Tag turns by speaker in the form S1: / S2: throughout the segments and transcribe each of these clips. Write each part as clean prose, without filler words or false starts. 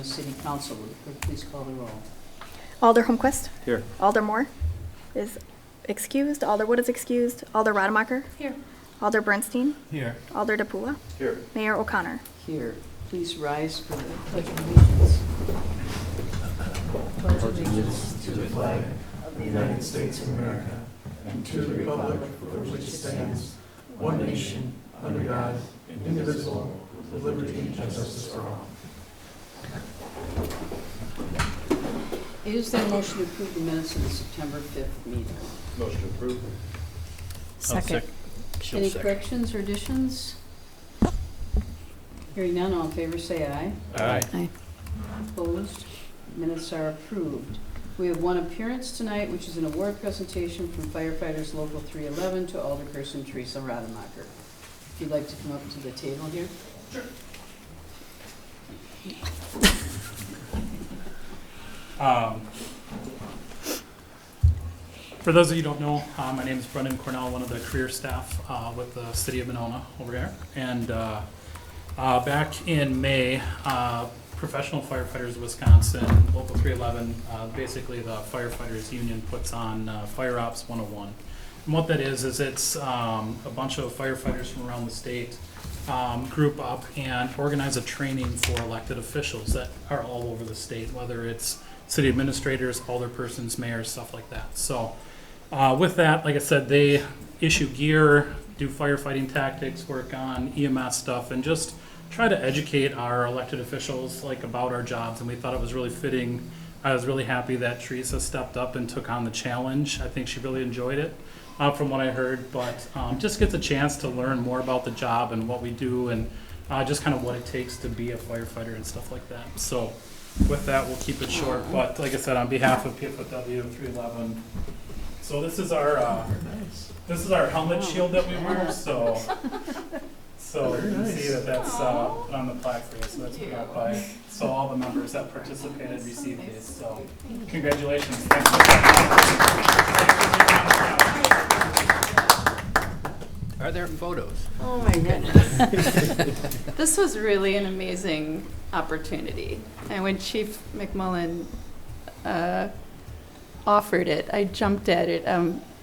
S1: the city council. Will the clerk please call the roll?
S2: Alder Holmquist.
S3: Here.
S2: Alder Moore is excused. Alder Wood is excused. Alder Rademacher.
S1: Here.
S2: Alder Bernstein.
S3: Here.
S2: Alder DePula.
S3: Here.
S2: Mayor O'Connor.
S1: Here. Please rise for the pledge of allegiance. Pledge allegiance
S4: to the flag of the United States of America and to the republic for which it stands, one nation, under God, indivisible, with liberty and justice for all.
S1: Is there a motion to approve the minutes of the September 5th meeting?
S3: Motion approved.
S2: Second.
S1: Any corrections or additions? Hearing none, all in favor say aye.
S3: Aye.
S1: Opposed? Minutes are approved. We have one appearance tonight, which is an award presentation from firefighters Local 311 to Alderperson Teresa Rademacher. If you'd like to come up to the table here.
S5: For those of you who don't know, my name is Brendan Cornell, one of the career staff with the City of Monona over here. And back in May, Professional Firefighters of Wisconsin, Local 311, basically the firefighters union puts on Fire Ops 101. And what that is it's a bunch of firefighters from around the state group up and organize a training for elected officials that are all over the state, whether it's city administrators, alderpersons, mayors, stuff like that. So with that, like I said, they issue gear, do firefighting tactics, work on EMS stuff, and just try to educate our elected officials about our jobs. And we thought it was really fitting. I was really happy that Teresa stepped up and took on the challenge. I think she really enjoyed it from what I heard, but just gets a chance to learn more about the job and what we do and just kind of what it takes to be a firefighter and stuff like that. So with that, we'll keep it short, but like I said, on behalf of PFW 311, so this is our helmet shield that we wear, so you can see that's put on the plaque for you, so that's put out by, so all the members that participated received these, so congratulations. Thanks for
S3: Are there photos?
S6: Oh my goodness. This was really an amazing opportunity. And when Chief McMullen offered it, I jumped at it.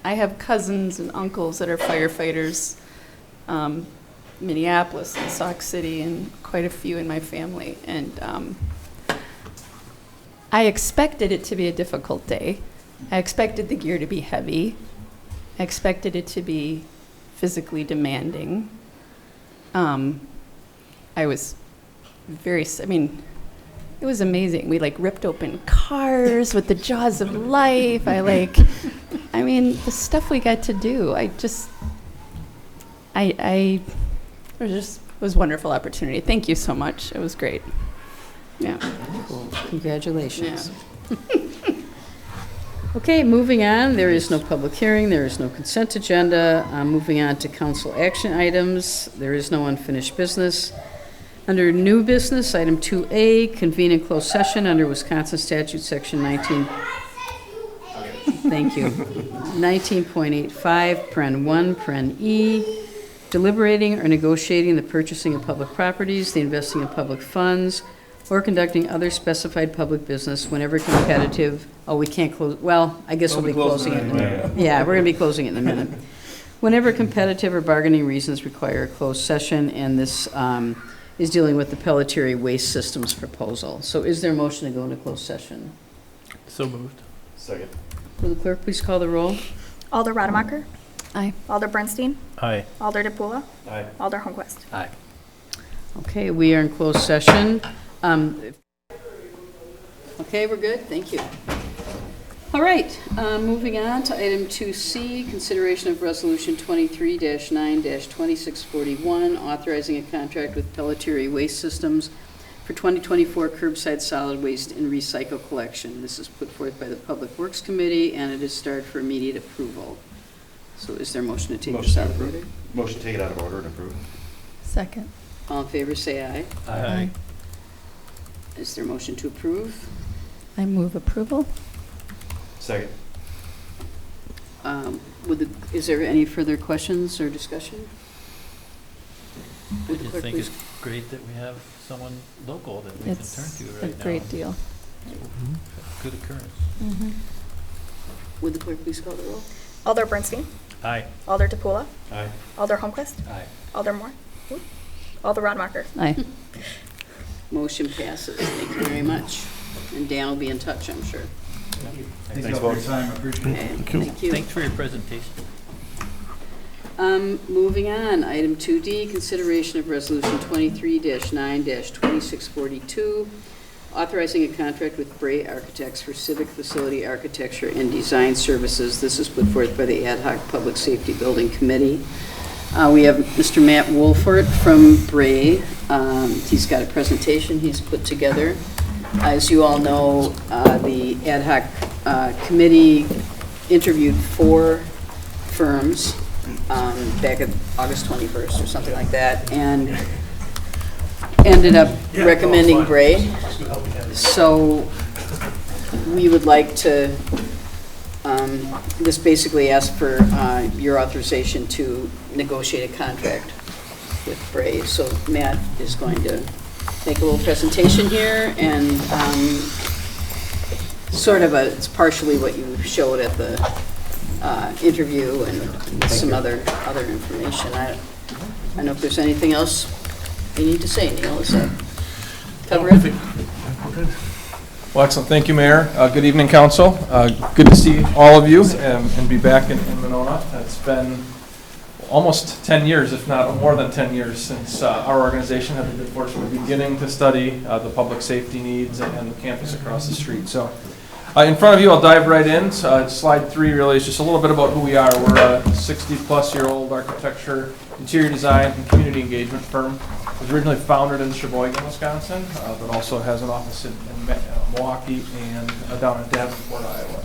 S6: I have cousins and uncles that are firefighters, Minneapolis and Sauk City, and quite a few in my family. And I expected it to be a difficult day. I expected the gear to be heavy. I expected it to be physically demanding. I was it was amazing. We ripped open cars with the jaws of life. The stuff we got to do, it was a wonderful opportunity. Thank you so much. It was great. Yeah.
S1: Cool. Congratulations.
S6: Yeah.
S1: Okay, moving on. There is no public hearing. There is no consent agenda. Moving on to council action items. There is no unfinished business. Under new business, item 2A, convene in closed session under Wisconsin statute section 19. Thank you. 19.85, paren 1, paren E, deliberating or negotiating the purchasing of public properties, the investing in public funds, or conducting other specified public business whenever competitive. Oh, we can't close. Well, I guess we'll be closing it. Yeah, we're going to be closing it in a minute. Whenever competitive or bargaining reasons require a closed session, and this is dealing with the Pelletier Waste Systems proposal. So is there a motion to go into closed session?
S3: So moved. Second.
S1: Will the clerk please call the roll?
S2: Alder Rademacher.
S6: Aye.
S2: Alder Bernstein.
S3: Aye.
S2: Alder DePula.
S3: Aye.
S2: Alder Holmquist.
S3: Aye.
S1: Okay, we are in closed session. Okay, we're good? Thank you. All right, moving on to item 2C, consideration of resolution 23-9-2641, authorizing a contract with Pelletier Waste Systems for 2024 curbside solid waste and recycle collection. This is put forth by the Public Works Committee, and it is started for immediate approval. So is there a motion to take this out of order?
S3: Motion to take it out of order and approve.
S6: Second.
S1: All in favor, say aye.
S3: Aye.
S1: Is there a motion to approve?
S6: I move approval.
S3: Second.
S1: Is there any further questions or discussion? Would the clerk please
S7: great that we have someone local that we can turn
S6: It's
S7: to
S6: a
S7: right now.
S6: great deal.
S7: Good occurrence.
S1: Would the clerk please call the roll?
S2: Alder Bernstein,
S7: Aye.
S2: Alder DePula,
S3: Aye.
S2: Alder Holmquist,
S3: Aye.
S2: Alder Moore, Alder Rodemacher.
S6: Aye.
S1: Motion passes. Thank you very much. And Dan will be in touch, I'm sure.
S3: Thanks, folks.
S1: Okay, thank you.
S7: Thanks for your presentation.
S1: Moving on, item 2D, consideration of resolution 23-9-2642, authorizing a contract with Bray Architects for civic facility architecture and design services. This is put forth by the Ad Hoc Public Safety Building Committee. We have Mr. Matt Wolfort from Bray. He's got a presentation he's put together. As you all know, the Ad Hoc Committee interviewed 4 firms back on August 21st or something like that, and ended up recommending Bray. So we would like to, this basically asks for your authorization to negotiate a contract with Bray. So Matt is going to make a little presentation here, and it's partially what you showed at the interview and some other information. I don't know if there's anything else you need to say, Neil. Is that cover it?
S4: Well, excellent. Thank you, Mayor. Good evening, Council. Good to see all of you and be back in Monona. It's been almost 10 years, if not more than 10 years, since our organization had the good fortune of beginning to study the public safety needs and the campus across the street. So in front of you, I'll dive right in. Slide 3 really is just a little bit about who we are. We're a 60-plus-year-old architecture, interior design, and community engagement firm. It was originally founded in Sheboygan, Wisconsin, but also has an office in Milwaukee and down in Davenport, Iowa.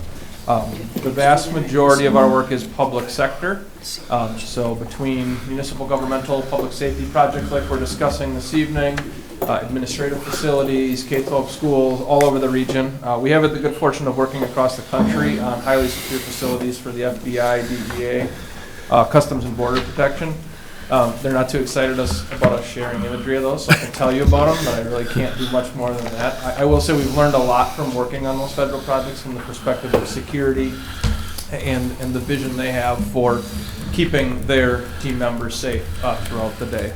S4: The vast majority of our work is public sector. So between municipal governmental public safety projects like we're discussing this evening, administrative facilities, K-12 schools, all over the region. We have the good fortune of working across the country on highly secure facilities for the FBI, DEA, Customs and Border Protection. They're not too excited about us sharing imagery of those, so I can tell you about them, but I really can't do much more than that. I will say we've learned a lot from working on those federal projects from the perspective of security and the vision they have for keeping their team members safe throughout the day.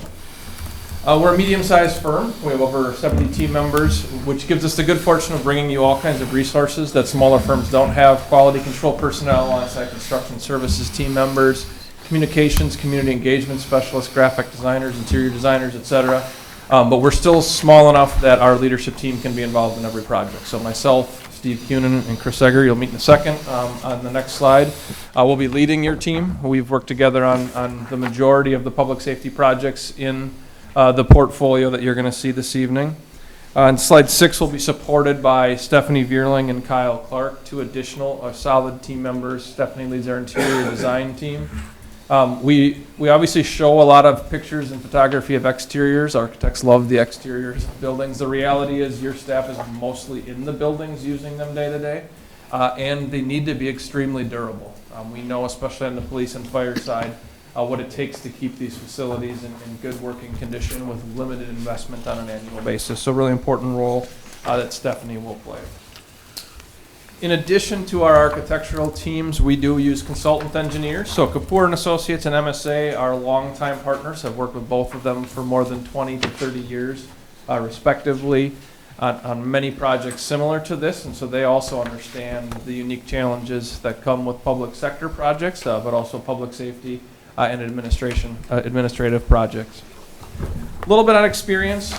S4: We're a medium-sized firm. We have over 70 team members, which gives us the good fortune of bringing you all kinds of resources that smaller firms don't have: quality control personnel, on-site construction services team members, communications, community engagement specialists, graphic designers, interior designers, etc. But we're still small enough that our leadership team can be involved in every project. So myself, Steve Kunin, and Chris Egger, you'll meet in a second. On the next slide, we'll be leading your team. We've worked together on the majority of the public safety projects in the portfolio that you're going to see this evening. On slide 6, we'll be supported by Stephanie Vierling and Kyle Clark, 2 additional solid team members. Stephanie leads our interior design team. We obviously show a lot of pictures and photography of exteriors. Architects love the exteriors of buildings. The reality is your staff is mostly in the buildings using them day to day, and they need to be extremely durable. We know, especially on the police and fire side, what it takes to keep these facilities in good working condition with limited investment on an annual basis. So really important role that Stephanie will play. In addition to our architectural teams, we do use consultant engineers. So Kapoor and Associates and MSA are longtime partners. I've worked with both of them for more than 20 to 30 years, respectively, on many projects similar to this. And so they also understand the unique challenges that come with public sector projects, but also public safety and administrative projects. A little bit on experience,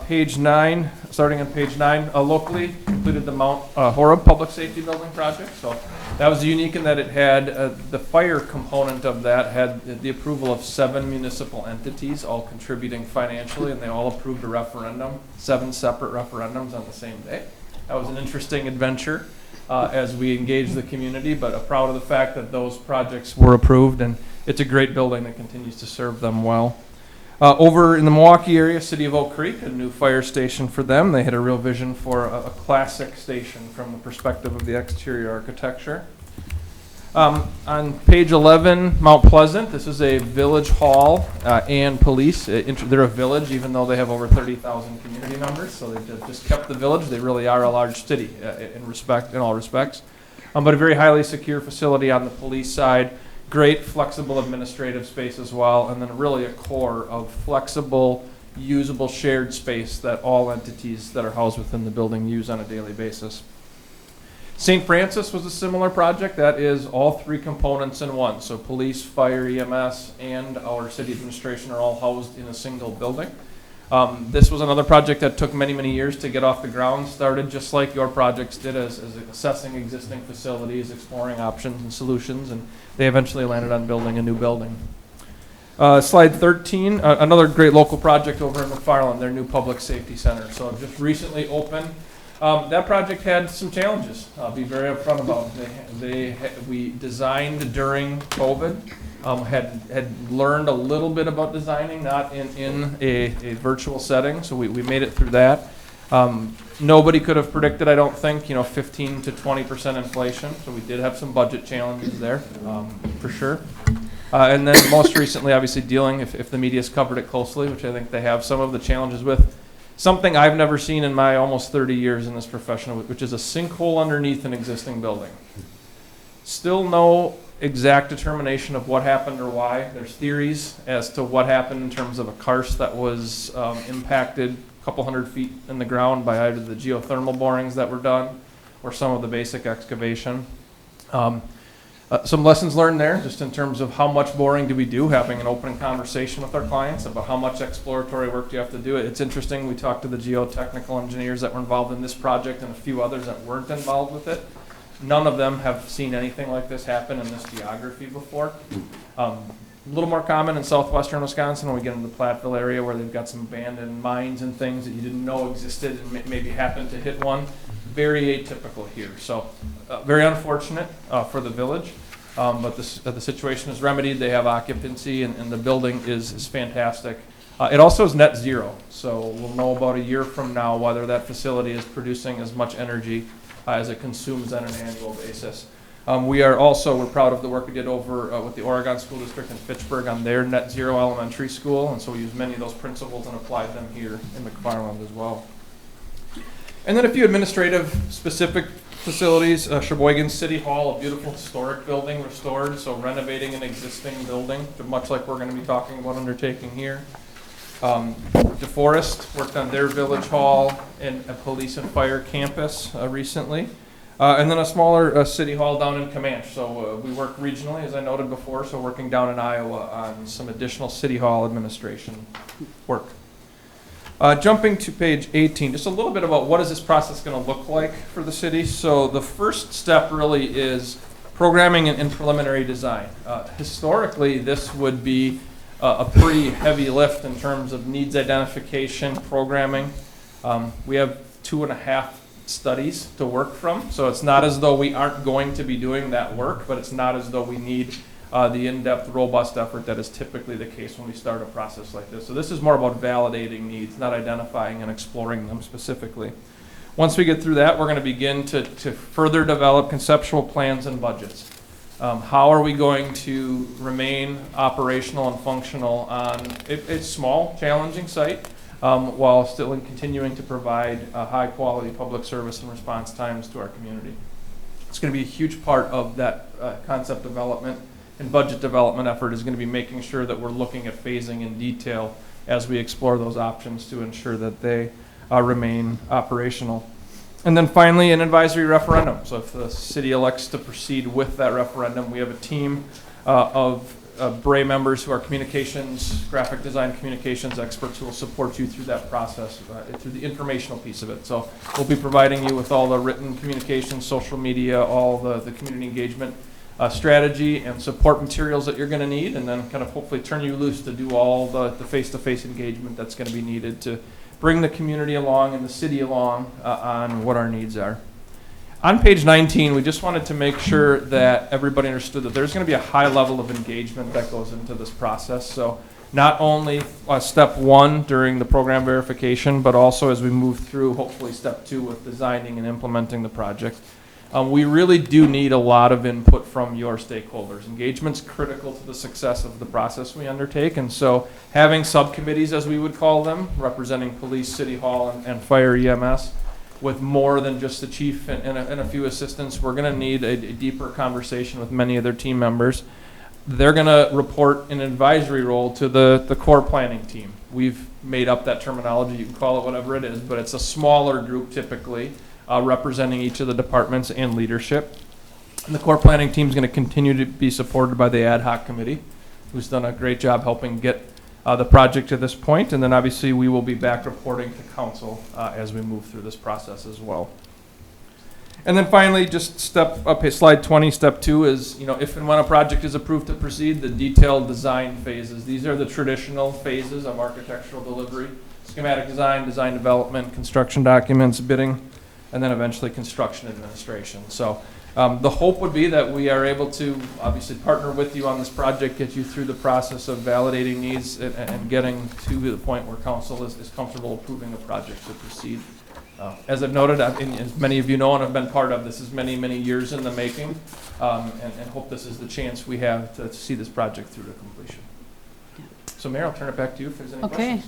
S4: page 9, starting on page 9, locally completed the Mount Horeb Public Safety Building project. So that was unique in that it had, the fire component of that had the approval of 7 municipal entities, all contributing financially, and they all approved a referendum, 7 separate referendums on the same day. That was an interesting adventure as we engaged the community, but proud of the fact that those projects were approved, and it's a great building that continues to serve them well. Over in the Milwaukee area, City of Oak Creek, a new fire station for them. They had a real vision for a classic station from the perspective of the exterior architecture. On page 11, Mount Pleasant, this is a village hall and police. They're a village, even though they have over 30,000 community members, so they've just kept the village. They really are a large city in all respects. But a very highly secure facility on the police side. Great flexible administrative space as well, and then really a core of flexible, usable shared space that all entities that are housed within the building use on a daily basis. St. Francis was a similar project. That is all three components in one. So police, fire, EMS, and our city administration are all housed in a single building. This was another project that took many, many years to get off the ground. Started just like your projects did as assessing existing facilities, exploring options and solutions, and they eventually landed on building a new building. Slide 13, another great local project over in McFarland, their new public safety center. So just recently opened. That project had some challenges. I'll be very upfront about it. We designed during COVID, had learned a little bit about designing, not in a virtual setting, so we made it through that. Nobody could have predicted, I don't think, 15 to 20% inflation, so we did have some budget challenges there, for sure. And then most recently, obviously dealing, if the media's covered it closely, which I think they have, some of the challenges with something I've never seen in my almost 30 years in this profession, which is a sinkhole underneath an existing building. Still no exact determination of what happened or why. There's theories as to what happened in terms of a karst that was impacted a couple hundred feet in the ground by either the geothermal borings that were done or some of the basic excavation. Some lessons learned there, just in terms of how much boring do we do, having an open conversation with our clients about how much exploratory work do you have to do. It's interesting, we talked to the geotechnical engineers that were involved in this project and a few others that weren't involved with it. None of them have seen anything like this happen in this geography before. A little more common in southwestern Wisconsin when we get into the Platteville area where they've got some abandoned mines and things that you didn't know existed and maybe happened to hit one. Very atypical here. So very unfortunate for the village, but the situation is remedied. They have occupancy and the building is fantastic. It also is net zero, so we'll know about a year from now whether that facility is producing as much energy as it consumes on an annual basis. We're proud of the work we did over with the Oregon School District in Fitchburg on their net zero elementary school, and so we used many of those principles and applied them here in McFarland as well. And then a few administrative specific facilities. Sheboygan City Hall, a beautiful historic building restored, so renovating an existing building, much like we're going to be talking about undertaking here. DeForest worked on their village hall and a police and fire campus recently. And then a smaller city hall down in Comanche. So we work regionally, as I noted before, so working down in Iowa on some additional city hall administration work. Jumping to page 18, just a little bit about what is this process going to look like for the city. So the first step really is programming and preliminary design. Historically, this would be a pretty heavy lift in terms of needs identification, programming. We have 2.5 studies to work from, so it's not as though we aren't going to be doing that work, but it's not as though we need the in-depth, robust effort that is typically the case when we start a process like this. So this is more about validating needs, not identifying and exploring them specifically. Once we get through that, we're going to begin to further develop conceptual plans and budgets. How are we going to remain operational and functional on a small, challenging site while still continuing to provide high-quality public service and response times to our community? It's going to be a huge part of that concept development and budget development effort is going to be making sure that we're looking at phasing in detail as we explore those options to ensure that they remain operational. And then finally, an advisory referendum. So if the city elects to proceed with that referendum, we have a team of BRAE members who are communications, graphic design communications experts who will support you through that process, through the informational piece of it. So we'll be providing you with all the written communications, social media, all the community engagement strategy and support materials that you're going to need, and then kind of hopefully turn you loose to do all the face-to-face engagement that's going to be needed to bring the community along and the city along on what our needs are. On page 19, we just wanted to make sure that everybody understood that there's going to be a high level of engagement that goes into this process. So not only step 1 during the program verification, but also as we move through, hopefully step 2 with designing and implementing the project. We really do need a lot of input from your stakeholders. Engagement's critical to the success of the process we undertake, and so having subcommittees, as we would call them, representing police, city hall, and fire EMS, with more than just the chief and a few assistants, we're going to need a deeper conversation with many of their team members. They're going to report an advisory role to the core planning team. We've made up that terminology. You can call it whatever it is, but it's a smaller group typically, representing each of the departments and leadership. And the core planning team is going to continue to be supported by the ad hoc committee, who's done a great job helping get the project to this point. And then obviously we will be back reporting to council as we move through this process as well. And then finally, just step up, slide 20, step 2 is, if and when a project is approved to proceed, the detailed design phases. These are the traditional phases of architectural delivery: schematic design, design development, construction documents, bidding, and then eventually construction administration. So the hope would be that we are able to obviously partner with you on this project, get you through the process of validating needs and getting to the point where council is comfortable approving a project to proceed. As I've noted, as many of you know and have been part of, this is many, many years in the making, and hope this is the chance we have to see this project through to completion. So Mayor, I'll turn it back to you if there's any questions.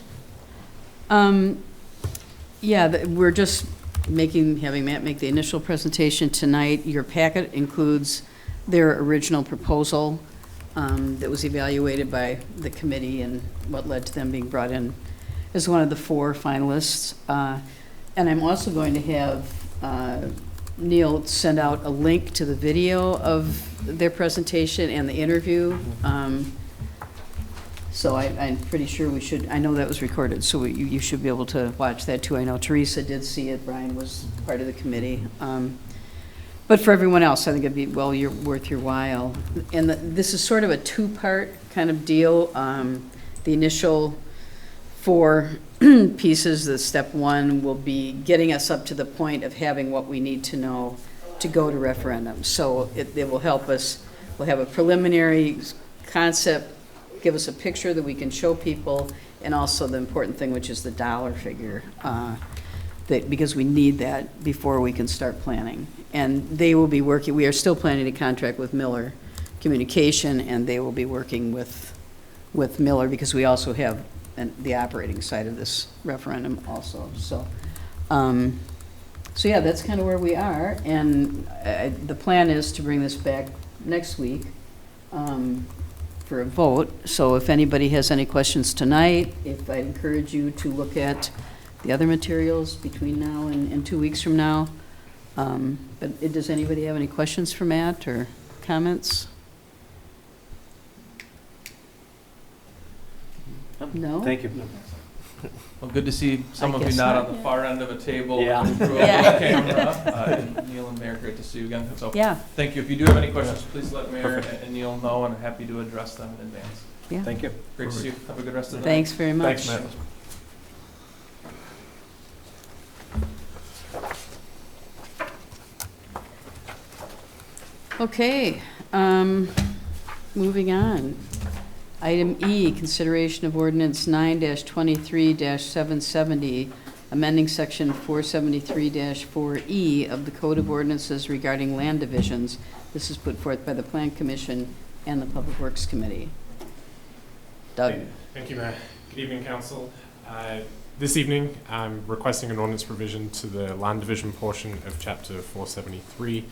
S1: Yeah, we're just having Matt make the initial presentation tonight. Your packet includes their original proposal that was evaluated by the committee and what led to them being brought in as one of the 4 finalists. And I'm also going to have Neil send out a link to the video of their presentation and the interview. So I'm pretty sure I know that was recorded, so you should be able to watch that too. I know Teresa did see it, Brian was part of the committee. But for everyone else, I think it'd be worth your while. And this is sort of a 2-part kind of deal. The initial 4 pieces, the step 1 will be getting us up to the point of having what we need to know to go to referendum. So it will help us. We'll have a preliminary concept, give us a picture that we can show people, and also the important thing, which is the dollar figure, because we need that before we can start planning. And they will be working, we are still planning to contract with Miller Communication, and they will be working with Miller, because we also have the operating side of this referendum also. So yeah, that's kind of where we are, and the plan is to bring this back next week for a vote. So if anybody has any questions tonight, I encourage you to look at the other materials between now and 2 weeks from now. But does anybody have any questions for Matt or comments? No?
S3: Thank you.
S4: Well, good to see some of you
S1: guess
S4: not
S1: not,
S4: on the
S1: yeah.
S4: far end of a table.
S3: Yeah.
S4: Through
S1: Yeah.
S4: a camera. And Neil and Mayor, great to see you again. So
S1: Yeah,
S4: thank you. If you do have any questions, please let Mayor and Neil know, and I'm happy to address them in advance.
S1: yeah.
S3: Thank you.
S4: Great to see you. Have a good rest of the night.
S1: Thanks very much.
S3: Thanks, Matt.
S1: Okay, moving on. Item E, consideration of ordinance 9-23-770, amending section 473-4E of the Code of Ordinances regarding land divisions. This is put forth by the Plan Commission and the Public Works Committee. Doug?
S8: Thank you, Matt. Good evening, Council. This evening, I'm requesting an ordinance provision to the land division portion of Chapter 473.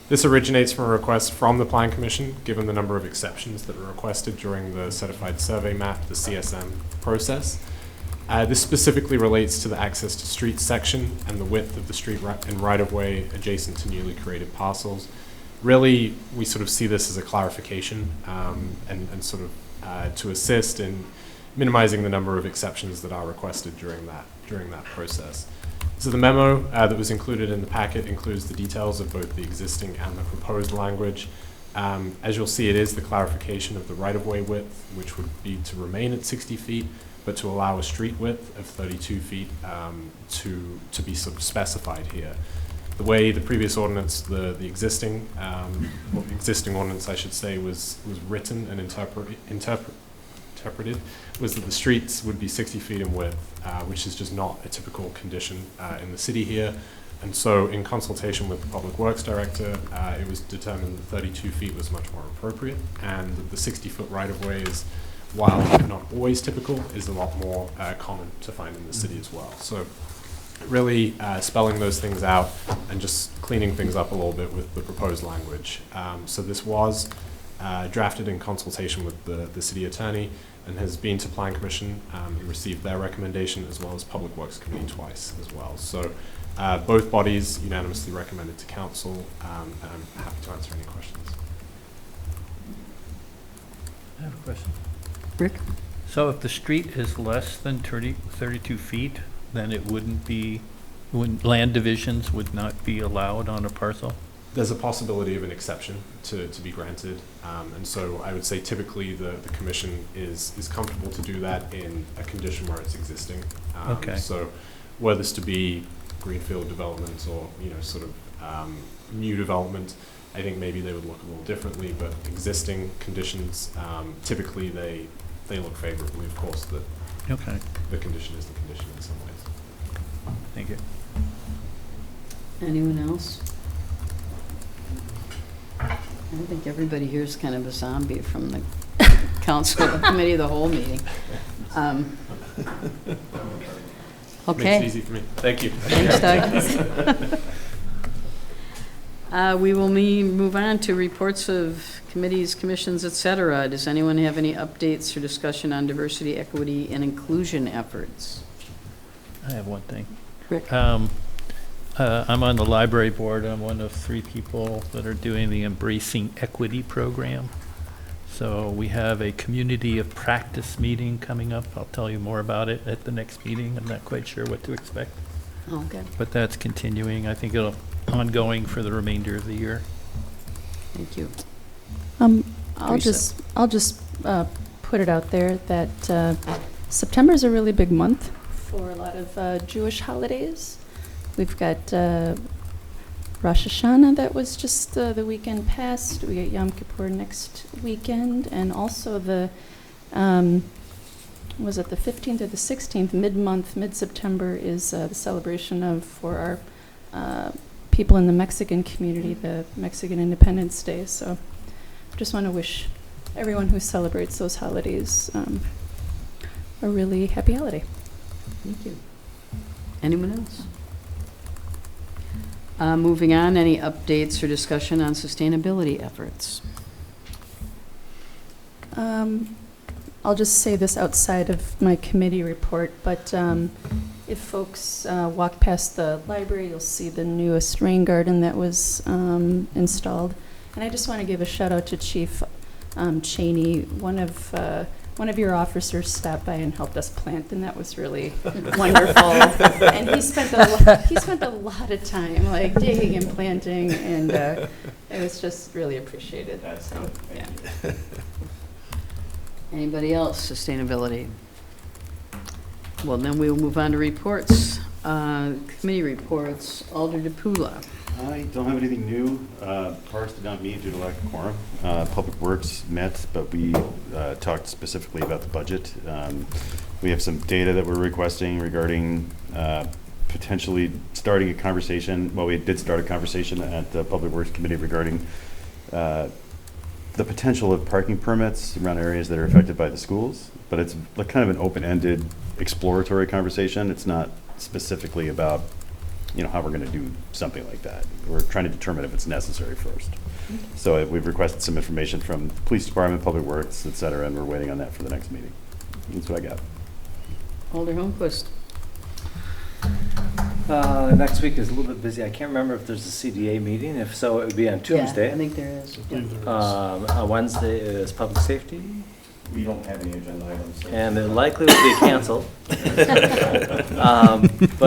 S8: This originates from a request from the Plan Commission, given the number of exceptions that were requested during the Certified Survey Map, the CSM process. This specifically relates to the access to streets section and the width of the street and right-of-way adjacent to newly created parcels. Really, we sort of see this as a clarification and sort of to assist in minimizing the number of exceptions that are requested during that process. So the memo that was included in the packet includes the details of both the existing and the proposed language. As you'll see, it is the clarification of the right-of-way width, which would be to remain at 60 feet, but to allow a street width of 32 feet to be sort of specified here. The way the previous ordinance, the existing ordinance, I should say, was written and interpreted was that the streets would be 60 feet in width, which is just not a typical condition in the city here. And so in consultation with the Public Works Director, it was determined that 32 feet was much more appropriate, and that the 60-foot right-of-way is, while not always typical, is a lot more common to find in the city as well. So really spelling those things out and just cleaning things up a little bit with the proposed language. So this was drafted in consultation with the city attorney and has been to Plan Commission and received their recommendation, as well as Public Works Committee twice as well. So both bodies unanimously recommended to council, and I'm happy to answer any questions.
S7: I have a question.
S1: Rick?
S7: So if the street is less than 32 feet, then it wouldn't be, land divisions would not be allowed on a parcel?
S8: There's a possibility of an exception to be granted, and so I would say typically the commission is comfortable to do that in a condition where it's existing.
S7: Okay.
S8: So were this to be greenfield development or sort of new development, I think maybe they would look a little differently, but existing conditions, typically they look favorably. Of course,
S7: Okay,
S8: the condition is the condition in some ways.
S7: thank you.
S1: Anyone else? I think everybody here is kind of a zombie from the council, the committee of the whole meeting. Okay.
S8: Makes it easy for me. Thank you.
S1: Thanks, Doug. We will move on to reports of committees, commissions, et cetera. Does anyone have any updates or discussion on diversity, equity, and inclusion efforts?
S7: I have one thing.
S1: Rick?
S7: I'm on the library board. I'm one of 3 people that are doing the Embracing Equity program. So we have a community of practice meeting coming up. I'll tell you more about it at the next meeting. I'm not quite sure what to expect,
S1: Okay.
S7: but that's continuing. I think it'll ongoing for the remainder of the year.
S1: Thank you.
S6: I'll
S1: Teresa.
S6: just put it out there that September is a really big month for a lot of Jewish holidays. We've got Rosh Hashanah that was just the weekend past. We got Yom Kippur next weekend, and also was it the 15th or the 16th, mid-September is the celebration for our people in the Mexican community, the Mexican Independence Day. So just want to wish everyone who celebrates those holidays a really happy holiday.
S1: Thank you. Anyone else? Moving on, any updates or discussion on sustainability efforts?
S6: I'll just say this outside of my committee report, but if folks walk past the library, you'll see the newest rain garden that was installed. And I just want to give a shout out to Chief Cheney. One of your officers stopped by and helped us plant, and that was really wonderful. And he spent a lot of time like digging and planting, and it was just really appreciated. So, yeah.
S1: Anybody else, sustainability? Well, then we will move on to reports. Committee reports, Alder DePula.
S3: I don't have anything new. Parks did not meet due to lack of quorum. Public Works met, but we talked specifically about the budget. We have some data that we're requesting regarding potentially starting a conversation. Well, we did start a conversation at the Public Works Committee regarding the potential of parking permits around areas that are affected by the schools, but it's like kind of an open-ended exploratory conversation. It's not specifically about how we're going to do something like that. We're trying to determine if it's necessary first. So we've requested some information from the Police Department, Public Works, et cetera, and we're waiting on that for the next meeting. That's what I got.
S1: Alder Holmquist.
S9: Next week is a little bit busy. I can't remember if there's a CDA meeting. If so, it would be on Tuesday.
S1: Yeah, I think there is.
S9: On Wednesday is public safety.
S3: We don't have any agenda items. So.
S9: And it likely will be canceled. But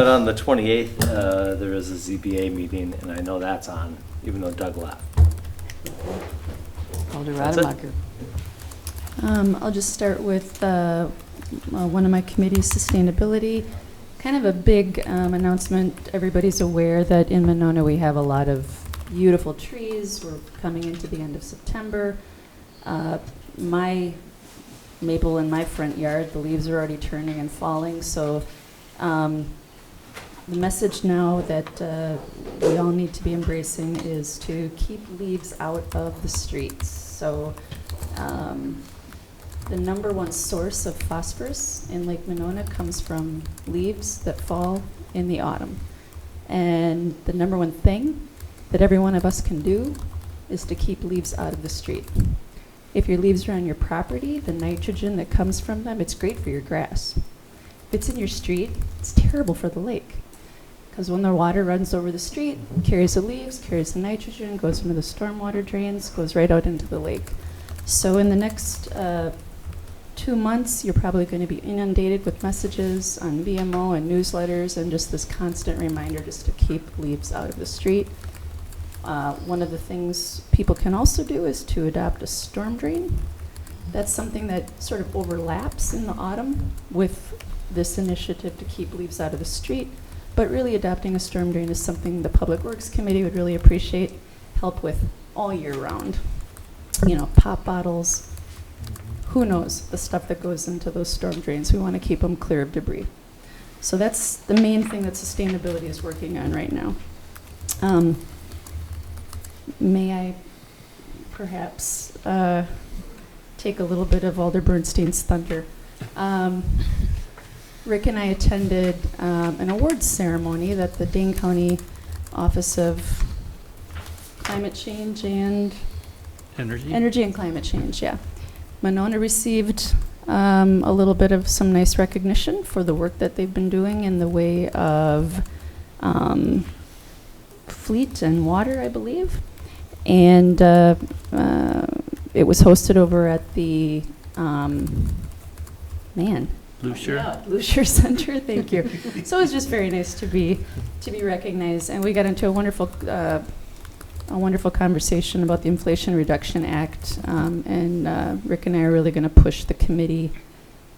S9: on the 28th, there is a ZBA meeting, and I know that's on, even though Doug left.
S1: Alder
S9: That's it.
S1: Rademacher.
S6: I'll just start with one of my committees, sustainability. Kind of a big announcement. Everybody's aware that in Monona we have a lot of beautiful trees. We're coming into the end of September. My maple in my front yard, the leaves are already turning and falling, so the message now that we all need to be embracing is to keep leaves out of the streets. So the number one source of phosphorus in Lake Monona comes from leaves that fall in the autumn. And the number one thing that every one of us can do is to keep leaves out of the street. If your leaves are on your property, the nitrogen that comes from them, it's great for your grass. If it's in your street, it's terrible for the lake. Because when the water runs over the street, carries the leaves, carries the nitrogen, goes into the stormwater drains, goes right out into the lake. So in the next 2 months, you're probably going to be inundated with messages on VMO and newsletters and just this constant reminder just to keep leaves out of the street. One of the things people can also do is to adopt a storm drain. That's something that sort of overlaps in the autumn with this initiative to keep leaves out of the street. But really adopting a storm drain is something the Public Works Committee would really appreciate help with all year round. You know, pop bottles, who knows, the stuff that goes into those storm drains. We want to keep them clear of debris. So that's the main thing that sustainability is working on right now. May I perhaps take a little bit of Alder Bernstein's thunder? Rick and I attended an awards ceremony that the Dane County Office of Climate Change and Energy and Climate Change, yeah. Monona received a little bit of some nice recognition for the work that they've been doing in the way of fleet and water, I believe. And it was hosted over at the, Lucier Center, thank you. So it was just very nice to be recognized. And we got into a wonderful conversation about the Inflation Reduction Act. And Rick and I are really going to push the committee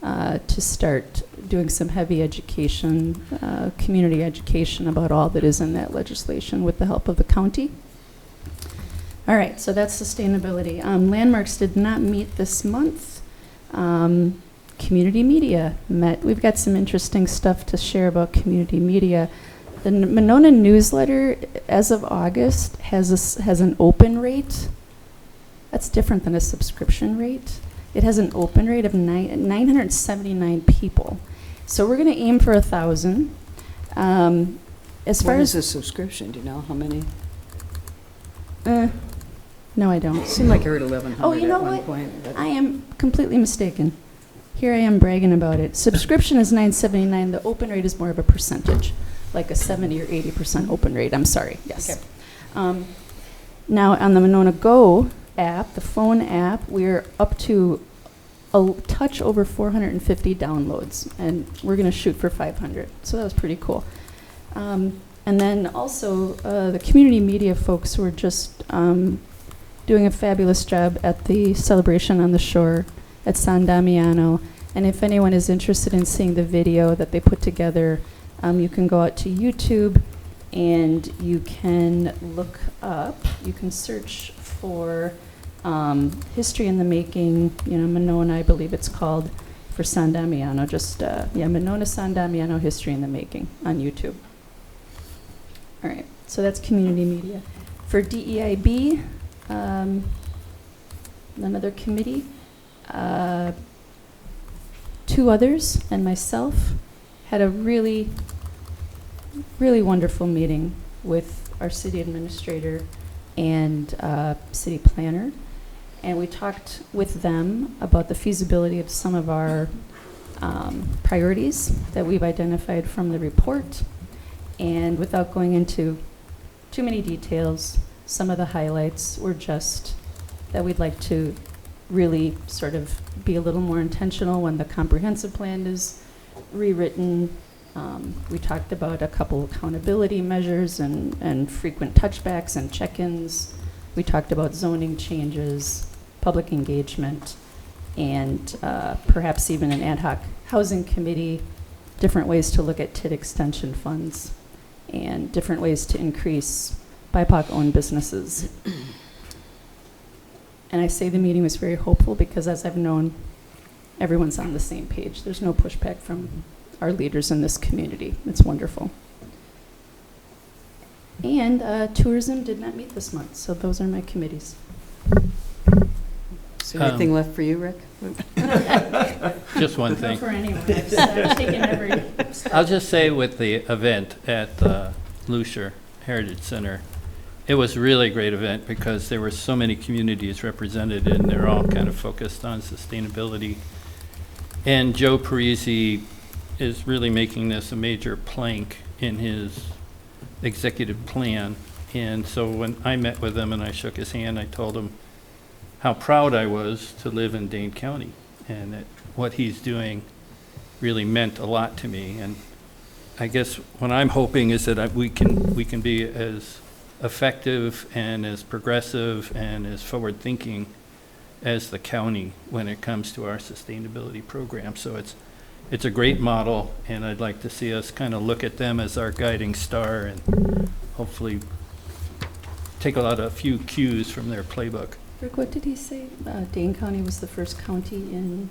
S6: to start doing some heavy education, community education about all that is in that legislation with the help of the county. All right, so that's sustainability. Landmarks did not meet this month. Community media met. We've got some interesting stuff to share about community media. The Monona newsletter, as of August, has an open rate. That's different than a subscription rate. It has an open rate of 979 people. So we're going to aim for 1,000. As far
S1: What
S6: as
S1: is a subscription? Do you know how many?
S6: no, I don't.
S1: Seemed like I heard 1,100
S6: Oh, you know
S1: at one
S6: what?
S1: point. But
S6: I am completely mistaken. Here I am bragging about it. Subscription is 979. The open rate is more of a percentage, like a 70 or 80% open rate. I'm sorry. Yes.
S1: Okay.
S6: Now on the Monona Go app, the phone app, we're up to a touch over 450 downloads, and we're going to shoot for 500. So that was pretty cool. And then also the community media folks were just doing a fabulous job at the celebration on the shore at San Damiano. And if anyone is interested in seeing the video that they put together, you can go out to YouTube and you can look up, you can search for History in the Making, Monona, I believe it's called, for San Damiano. Just, Monona San Damiano History in the Making on YouTube. All right, so that's community media. For DEIB, another committee, 2 others and myself had a really, really wonderful meeting with our city administrator and city planner. And we talked with them about the feasibility of some of our priorities that we've identified from the report. And without going into too many details, some of the highlights were just that we'd like to really sort of be a little more intentional when the comprehensive plan is rewritten. We talked about a couple accountability measures and frequent touchbacks and check-ins. We talked about zoning changes, public engagement, and perhaps even an ad hoc housing committee, different ways to look at TID extension funds, and different ways to increase BIPOC-owned businesses. And I say the meeting was very hopeful because, as I've known, everyone's on the same page. There's no pushback from our leaders in this community. It's wonderful. And tourism did not meet this month, so those are my committees.
S1: Is there anything left for you, Rick?
S7: Just one
S6: Go
S7: thing.
S6: for anyone. I've taken every.
S7: I'll just say with the event at the Lucier Heritage Center, it was a really great event because there were so many communities represented and they're all kind of focused on sustainability. And Joe Parisi is really making this a major plank in his executive plan. And so when I met with him and I shook his hand, I told him how proud I was to live in Dane County and that what he's doing really meant a lot to me. And I guess what I'm hoping is that we can be as effective and as progressive and as forward-thinking as the county when it comes to our sustainability program. So it's a great model, and I'd like to see us kind of look at them as our guiding star and hopefully take a few cues from their playbook.
S6: Rick, what did he say? Dane County was the first county in.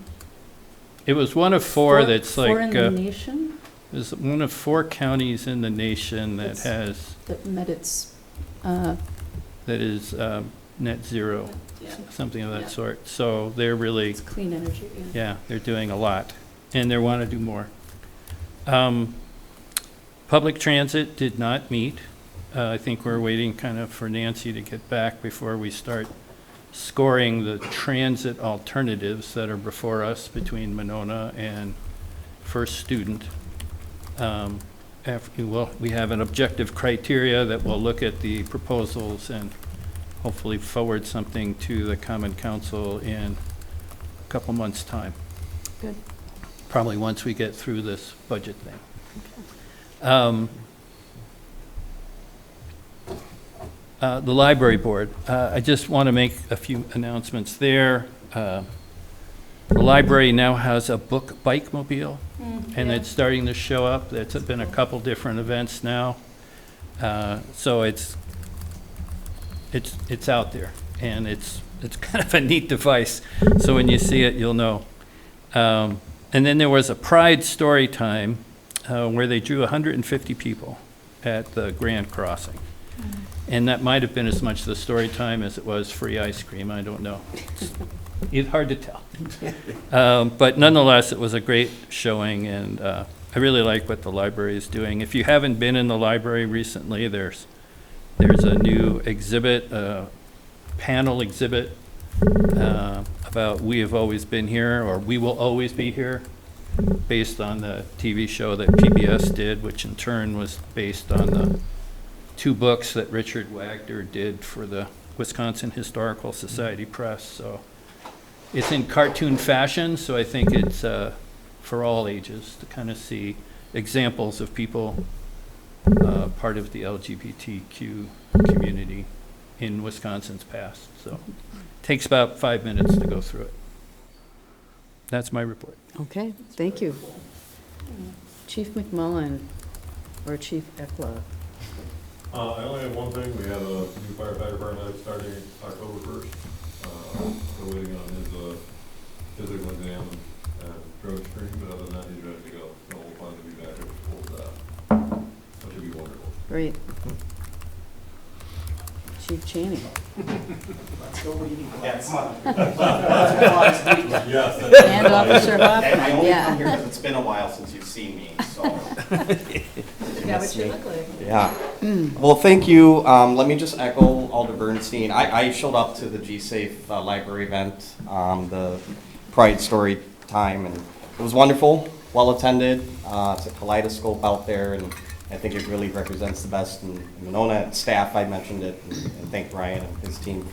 S7: It was one of four that's
S6: four
S7: like,
S6: in the nation
S7: it was one of 4 counties in the nation that has,
S6: that met its.
S7: that is net zero,
S6: Yeah,
S7: something of
S6: Yeah.
S7: that sort. So they're really,
S6: it's clean energy.
S7: yeah, they're doing a lot, and they want to do more. Public transit did not meet. I think we're waiting kind of for Nancy to get back before we start scoring the transit alternatives that are before us between Monona and First Student. We have an objective criteria that will look at the proposals and hopefully forward something to the Common Council in a couple months' time.
S1: Good.
S7: Probably once we get through this budget thing. The library board, I just want to make a few announcements there. The library now has a book bike mobile, and it's starting to show up. There's been a couple different events now. So it's out there, and it's kind of a neat device. So when you see it, you'll know. And then there was a Pride story time where they drew 150 people at the Grand Crossing. And that might have been as much the story time as it was free ice cream. I don't know. It's hard to tell. But nonetheless, it was a great showing, and I really like what the library is doing. If you haven't been in the library recently, there's a new exhibit, panel exhibit about We Have Always Been Here, or We Will Always Be Here, based on the TV show that PBS did, which in turn was based on the 2 books that Richard Wagner did for the Wisconsin Historical Society Press. So it's in cartoon fashion, so I think it's for all ages to kind of see examples of people part of the LGBTQ community in Wisconsin's past. So it takes about 5 minutes to go through it. That's my report.
S1: Okay, thank you. Chief McMullen, or Chief Ekla.
S10: I only have one thing. We have a new firefighter paramedic starting October 1st. We're waiting on his physical exam and drug screen, but other than that, he's ready to go. So we'll plan to be back at full staff, which would be wonderful.
S1: Great. Chief Chaney.
S11: Yeah, come on.
S10: Yes.
S1: And Officer
S11: I
S1: Hoffman,
S11: only come
S1: yeah.
S11: here because it's been a while since you've seen me, so.
S6: Yeah, what you look like.
S11: Yeah. Well, thank you. Let me just echo Alder Bernstein. I showed up to the G-Safe library event, the Pride Story time, and it was wonderful, well-attended. It's a kaleidoscope out there, and I think it really represents the best in Monona. Staff, I mentioned it, and thank Ryan and his team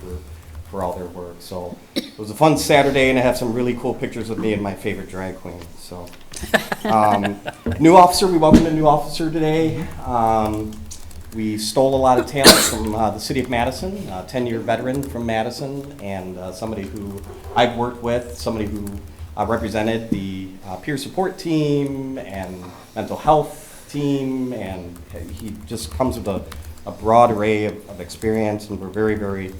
S11: for all their work. So it was a fun Saturday, and I have some really cool pictures of me and my favorite drag queen. So new officer, we welcomed a new officer today. We stole a lot of talent from the city of Madison, a 10-year veteran from Madison, and somebody who I've worked with, somebody who represented the peer support team and mental health team, and he just comes with a broad array of experience, and we're very, very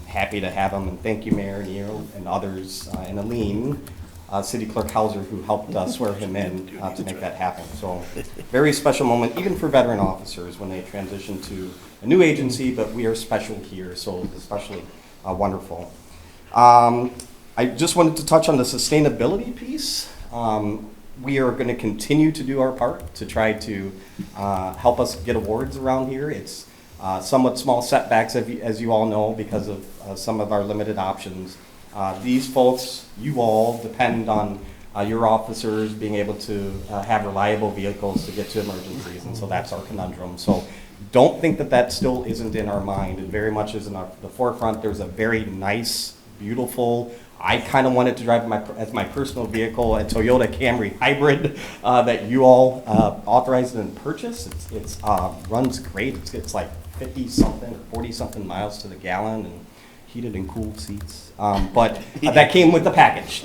S11: happy to have him. And thank you, Mayor Neal and others, and Aline, City Clerk Hauser, who helped swear him in to make that happen. So very special moment, even for veteran officers when they transition to a new agency, but we are special here, so especially wonderful. I just wanted to touch on the sustainability piece. We are going to continue to do our part to try to help us get awards around here. It's somewhat small setbacks, as you all know, because of some of our limited options. These folks, you all, depend on your officers being able to have reliable vehicles to get to emergencies, and so that's our conundrum. So don't think that that still isn't in our mind. It very much is in the forefront. There's a very nice, beautiful, I kind of wanted to drive as my personal vehicle, a Toyota Camry hybrid that you all authorized and purchased. It runs great. It's like 50-something or 40-something miles to the gallon, and heated and cooled seats. But that came with the package.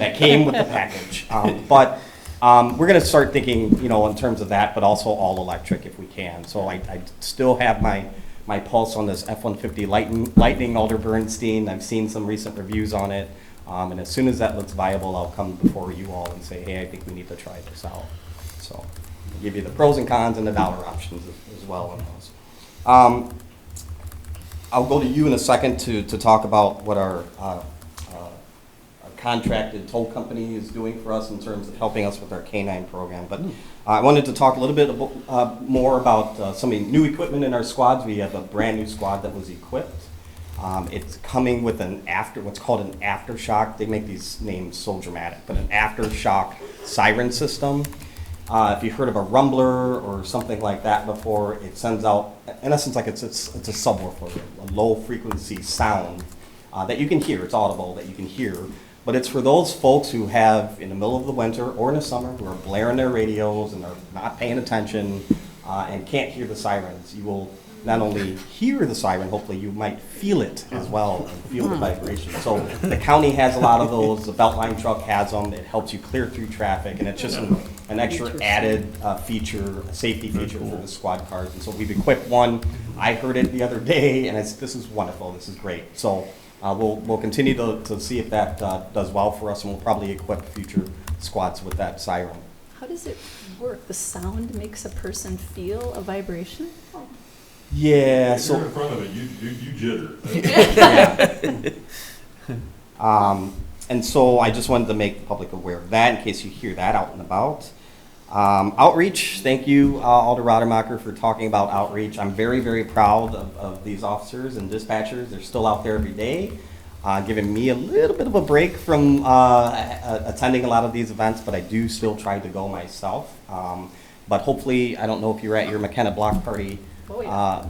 S11: But we're going to start thinking, in terms of that, but also all electric if we can. So I still have my pulse on this F-150 Lightning Alder Bernstein. I've seen some recent reviews on it. And as soon as that looks viable, I'll come before you all and say, hey, I think we need to try this out. So I'll give you the pros and cons and the dollar options as well on those. I'll go to you in a second to talk about what our contracted toll company is doing for us in terms of helping us with our K-9 program. But I wanted to talk a little bit more about some of the new equipment in our squads. We have a brand new squad that was equipped. It's coming with what's called an aftershock. They make these names so dramatic, but an aftershock siren system. If you've heard of a rumbler or something like that before, it sends out, in essence, like it's a subwoofer, a low frequency sound that you can hear. It's audible that you can hear, but it's for those folks who have, in the middle of the winter or in the summer, who are blaring their radios and are not paying attention and can't hear the sirens. You will not only hear the siren, hopefully you might feel it as well and feel the vibration. So the county has a lot of those. The Beltline truck has them. It helps you clear through traffic, and it's just an extra added feature, a safety feature for the squad cars. And so we've equipped one. I heard it the other day, and this is wonderful. This is great. So we'll continue to see if that does well for us, and we'll probably equip future squads with that siren.
S6: How does it work? The sound makes a person feel a vibration?
S11: Yeah,
S10: If
S11: so
S10: you're in front of it, you jitter.
S11: And so I just wanted to make the public aware of that in case you hear that out and about. Outreach, thank you, Alder Rademacher, for talking about outreach. I'm very, very proud of these officers and dispatchers. They're still out there every day, giving me a little bit of a break from attending a lot of these events, but I do still try to go myself. But hopefully, I don't know if you're at your McKenna block party.
S6: Oh, yeah.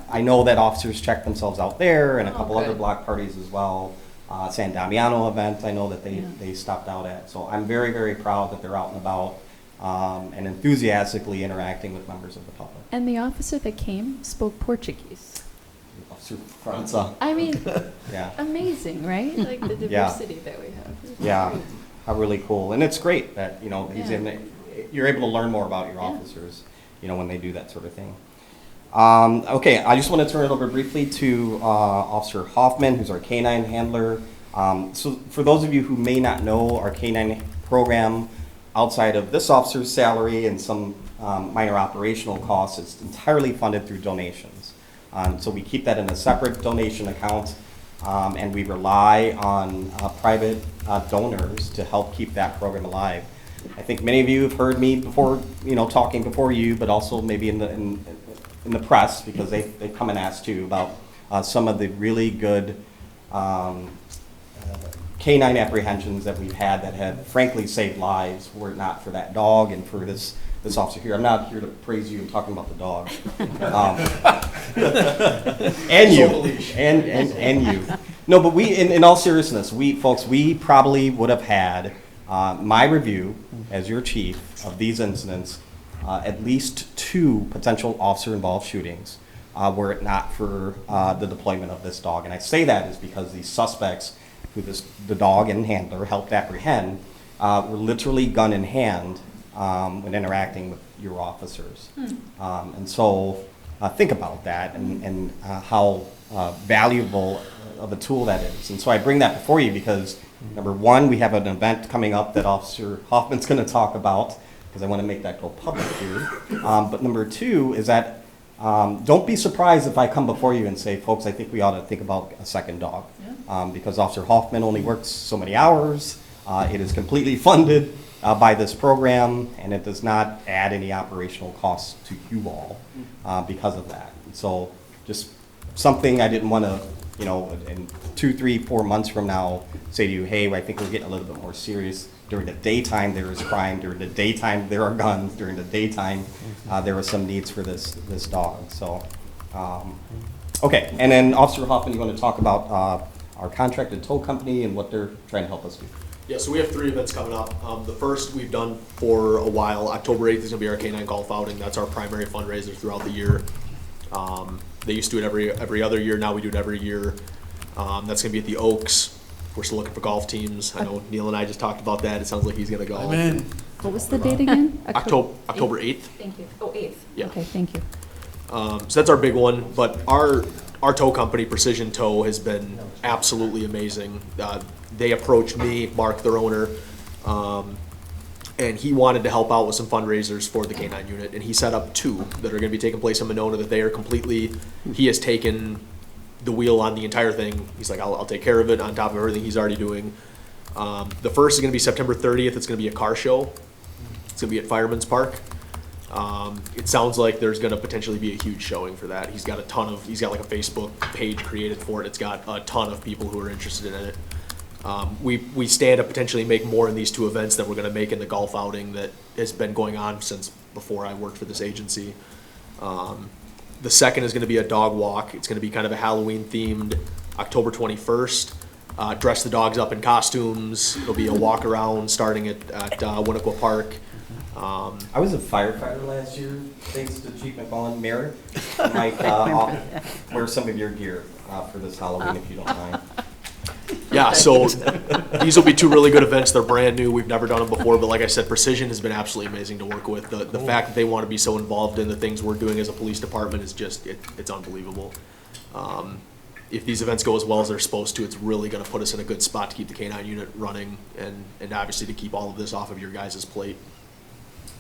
S11: I know that officers check themselves out there and a couple
S6: good.
S11: other block parties as well. San Damiano event, I know that they stopped out at. So I'm very, very proud that they're out and about and enthusiastically interacting with members of the public.
S6: And the officer that came spoke Portuguese.
S11: Officer Franza,
S6: I mean,
S11: yeah.
S6: amazing, right? Like the diversity that we have.
S11: Yeah, how really cool. And it's great that,
S6: Yeah.
S11: you're able to learn more about your
S6: Yeah.
S11: officers, when they do that sort of thing. Okay, I just want to turn it over briefly to Officer Hoffman, who's our K-9 handler. So for those of you who may not know, our K-9 program, outside of this officer's salary and some minor operational costs, is entirely funded through donations. So we keep that in a separate donation account, and we rely on private donors to help keep that program alive. I think many of you have heard me before, talking before you, but also maybe in the press, because they've come and asked too about some of the really good K-9 apprehensions that we've had that have frankly saved lives were it not for that dog and for this officer here. I'm not here to praise you, I'm talking about the dog. And you. And you. No, but in all seriousness, we probably would have had my review as your chief of these incidents, at least 2 potential officer-involved shootings, were it not for the deployment of this dog. And I say that is because these suspects, who the dog and handler helped apprehend, were literally gun in hand when interacting with your officers. And so think about that and how valuable of a tool that is. And so I bring that before you because Number one, we have an event coming up that Officer Hoffman's going to talk about, because I want to make that go public here. But number two is that don't be surprised if I come before you and say, folks, I think we ought to think about a second dog. Because Officer Hoffman only works so many hours. It is completely funded by this program, and it does not add any operational costs to you all because of that. So just something I didn't want to, you know, in 2, 3, 4 months from now, say to you, hey, I think we're getting a little bit more serious. During the daytime, there is crime. During the daytime, there are guns. During the daytime, there were some needs for this dog. So, okay. And then Officer Hoffman, you want to talk about our contracted tow company and what they're trying to help us do?
S12: Yeah, so we have 3 events coming up. The first we've done for a while. October 8th is going to be our K9 golf outing. That's our primary fundraiser throughout the year. They used to do it every other year. Now we do it every year. That's going to be at the Oaks. We're still looking for golf teams. I know Neil and I just talked about that. It sounds like he's going to go.
S10: Amen.
S6: What was the date again?
S12: October 8th.
S6: Thank you. Oh, 8th.
S12: Yeah.
S6: Okay, thank you.
S12: So that's our big one. But our tow company, Precision Tow, has been absolutely amazing. They approached me, Mark, their owner, and he wanted to help out with some fundraisers for the K9 unit. And he set up 2 that are going to be taking place in Monona that they are completely, he has taken the wheel on the entire thing. He's like, I'll take care of it on top of everything he's already doing. The first is going to be September 30th. It's going to be a car show. It's going to be at Fireman's Park. It sounds like there's going to potentially be a huge showing for that. He's got like a Facebook page created for it. It's got a ton of people who are interested in it. We stand to potentially make more in these 2 events than we're going to make in the golf outing that has been going on since before I worked for this agency. The second is going to be a dog walk. It's going to be kind of a Halloween themed October 21st. Dress the dogs up in costumes. It'll be a walk around starting at Winnequa Park.
S11: I was a firefighter last year, thanks to Chief McMullen. Mayor, Mike, wear some of your gear for this Halloween if you don't mind.
S12: Yeah, so these will be 2 really good events. They're brand new. We've never done them before, but like I said, Precision has been absolutely amazing to work with. The fact that they want to be so involved in the things we're doing as a police department is just, it's unbelievable. If these events go as well as they're supposed to, it's really going to put us in a good spot to keep the K9 unit running and obviously to keep all of this off of your guys' plate.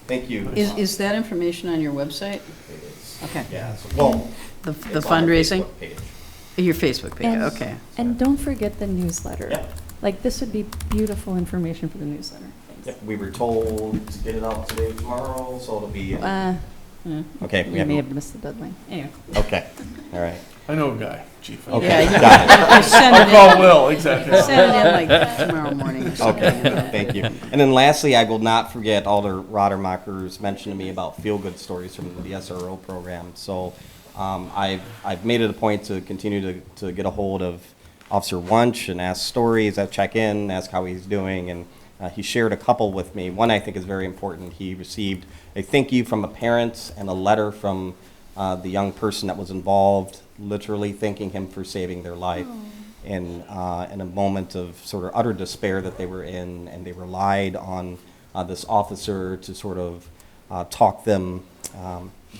S11: Thank you.
S1: Is that information on your website?
S11: It is.
S1: Okay.
S11: Yeah, so, well,
S1: The
S11: it's on our
S1: fundraising?
S11: Facebook page.
S1: Your Facebook page,
S6: And-
S1: okay.
S6: And don't forget the newsletter.
S11: Yeah.
S6: Like, this would be beautiful information for the newsletter. Thanks.
S11: Yep, we were told to get it out today, tomorrow, so it'll be, okay.
S6: You may have missed the deadline. Anyway.
S11: Okay, all right.
S10: I know a guy, Chief.
S11: Okay,
S1: Yeah,
S11: got it.
S1: you send it
S10: I'll
S1: in.
S10: call Will, exactly.
S1: Send it in like tomorrow morning or something.
S11: Okay, thank you. And then lastly, I will not forget Alder Rodermacher's mentioned to me about feel-good stories from the SRO program. So I've made it a point to continue to get a hold of Officer Wunsch and ask stories, check in, ask how he's doing, and he shared a couple with me. One I think is very important. He received a thank you from a parent and a letter from the young person that was involved, literally thanking him for saving their life in a moment of sort of utter despair that they were in, and they relied on this officer to sort of talk them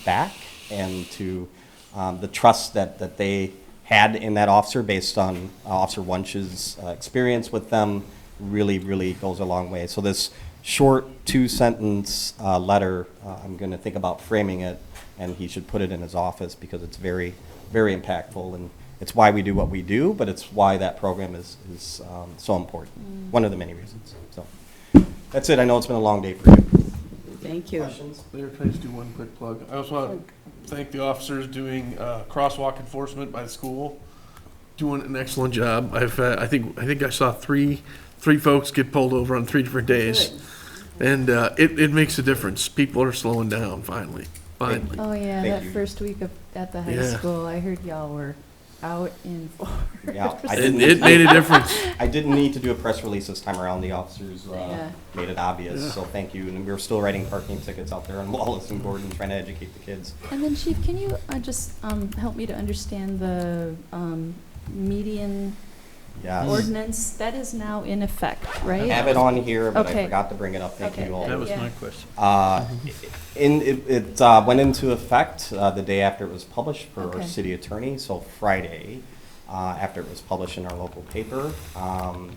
S11: back and to the trust that they had in that officer based on Officer Wunsch's experience with them really, really goes a long way. So this short 2-sentence letter, I'm going to think about framing it, and he should put it in his office because it's very, very impactful, and it's why we do what we do, but it's why that program is so important. One of the many reasons. So that's it. I know it's been a long day for you.
S1: Thank you.
S11: Questions?
S10: Mayor, can I just do one quick plug? I also want to thank the officers doing crosswalk enforcement by the school, doing an excellent job. I think I saw three folks get pulled over on 3 different days, and it makes a difference. People are slowing down finally. Finally.
S6: Oh, yeah,
S11: Thank
S6: that
S11: you.
S6: first week at the high
S10: Yeah.
S6: school, I heard y'all were out in force.
S11: Yeah, I
S10: It
S11: didn't.
S10: made a difference.
S11: I didn't need to do a press release this time around. The officers
S6: Yeah.
S11: made it obvious,
S10: Yeah.
S11: so thank you. And we're still writing parking tickets out there on Wallace and Gordon, trying to educate the kids.
S6: And then, Chief, can you just help me to understand the median
S11: Yes.
S6: ordinance? That is now in effect,
S11: I
S6: right?
S11: have it on here, but I
S6: Okay.
S11: forgot to bring it up. Thank
S6: Okay.
S11: you all.
S7: That was
S6: Yeah.
S7: my question.
S11: It went into effect the day after it was published for our
S6: Okay.
S11: city attorney, so Friday. after it was published in our local paper.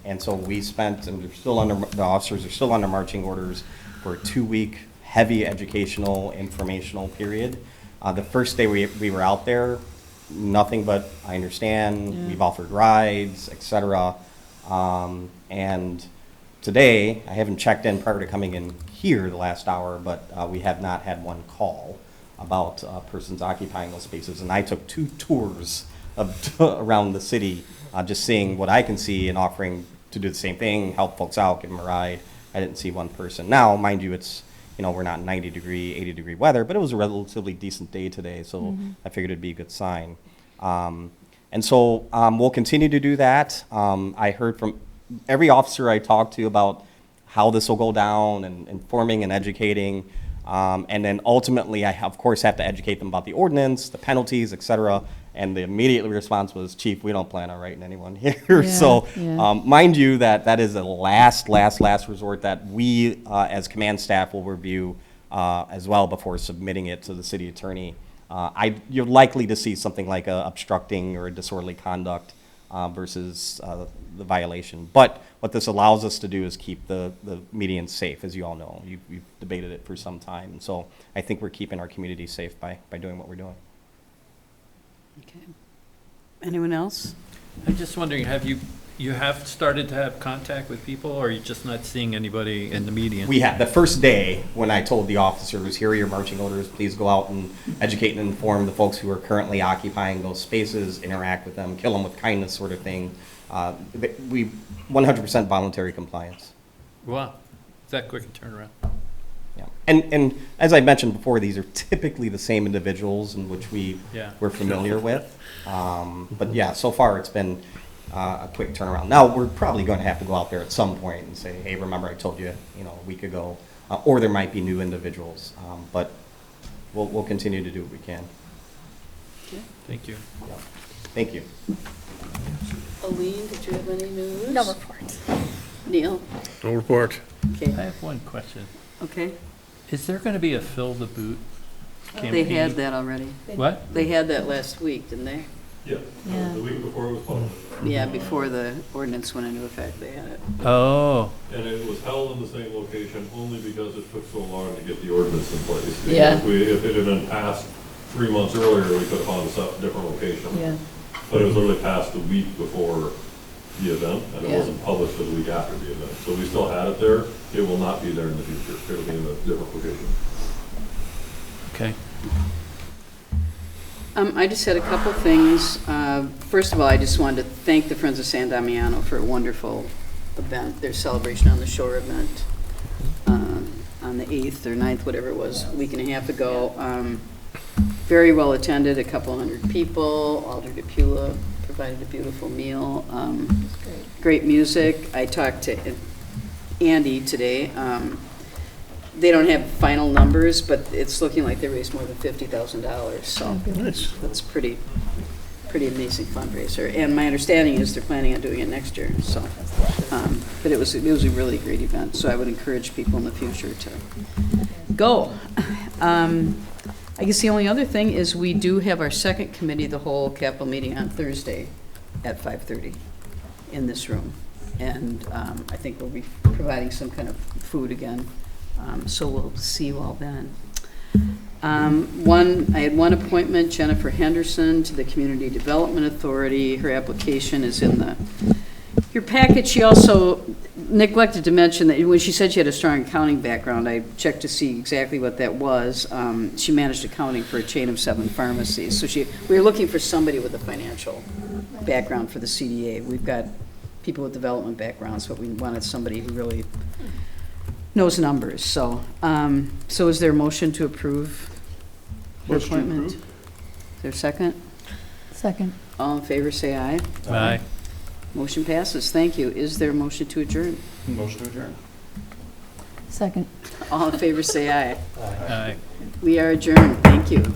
S11: And so we spent, and the officers are still under marching orders for a 2-week heavy educational, informational period. The first day we were out there, nothing but, I understand, we've offered rides, et cetera. And today, I haven't checked in prior to coming in here the last hour, but we have not had one call about persons occupying those spaces. And I took 2 tours around the city, just seeing what I can see and offering to do the same thing, help folks out, give them a ride. I didn't see one person. Now, mind you, it's, we're not 90-degree, 80-degree weather, but it was a relatively decent day today, so I figured it'd be a good sign. And so we'll continue to do that. I heard from every officer I talked to about how this will go down and informing and educating. And then ultimately, I, of course, have to educate them about the ordinance, the penalties, et cetera. And the immediate response was, Chief, we don't plan on writing anyone here. So mind you, that is a last resort that we, as command staff, will review as well before submitting it to the city attorney. You're likely to see something like obstructing or a disorderly conduct versus the violation. But what this allows us to do is keep the medians safe, as you all know. You've debated it for some time. And so I think we're keeping our community safe by doing what we're doing.
S1: Okay. Anyone else?
S7: I'm just wondering, have you have started to have contact with people, or are you just not seeing anybody in the median?
S11: We had the first day when I told the officers, here are your marching orders, please go out and educate and inform the folks who are currently occupying those spaces, interact with them, kill them with kindness sort of thing. We 100% voluntary compliance.
S7: Wow, is that quick a turnaround?
S11: Yeah. And as I mentioned before, these are typically the same individuals in which we're familiar with. But yeah, so far it's been a quick turnaround. Now we're probably going to have to go out there at some point and say, hey, remember I told you, a week ago, or there might be new individuals. But we'll continue to do what we can.
S1: Okay.
S7: Thank you.
S11: Yeah. Thank you.
S1: Aline, did you have any news?
S2: No report.
S1: Neil?
S10: No report.
S1: Okay.
S7: I have one question.
S1: Okay.
S7: Is there going to be a Fill the Boot campaign?
S1: They had that already.
S7: What?
S1: They had that last week, didn't they?
S10: Yeah, the week before it was published.
S1: Yeah, before the ordinance went into effect, they had it.
S7: Oh,
S10: And it was held in the same location only because it took so long to get the ordinance in place.
S1: Yeah.
S10: If it had been passed 3 months earlier, we could have found a different location.
S1: Yeah.
S10: But it was literally passed the week before the event, and it
S1: Yeah.
S10: wasn't published for the week after the event. So we still had it there. It will not be there in the future. It'll be in a different location.
S7: okay.
S1: I just had a couple things. First of all, I just wanted to thank the Friends of San Damiano for a wonderful event, their Celebration on the Shore event on the 8th or 9th, whatever it was, a week and a half ago. Very well attended, a couple hundred people. Alder DePula provided a beautiful meal. Great music. I talked to Andy today. They don't have final numbers, but it's looking like they raised more than $50,000. So that's pretty amazing fundraiser. And my understanding is they're planning on doing it next year. So, but it was a really great event. So I would encourage people in the future to go. I guess the only other thing is we do have our second committee of the whole capital meeting on Thursday at 5:30 in this room. And I think we'll be providing some kind of food again. So we'll see you all then. I had one appointment, Jennifer Henderson, to the Community Development Authority. Her application is in your packet. She also neglected to mention that when she said she had a strong accounting background, I checked to see exactly what that was. She managed accounting for a chain of 7 pharmacies. So we were looking for somebody with a financial background for the CDA. We've got people with development backgrounds, but we wanted somebody who really knows numbers. So, so is there a motion to approve the
S10: Motion to
S1: appointment?
S10: approve.
S1: Is there a second?
S6: Second.
S1: All in favor, say aye.
S7: Aye.
S1: Motion passes. Thank you. Is there a motion to adjourn?
S3: Motion to adjourn.
S6: Second.
S1: All in favor, say aye.
S7: Aye.
S1: We are adjourned. Thank you.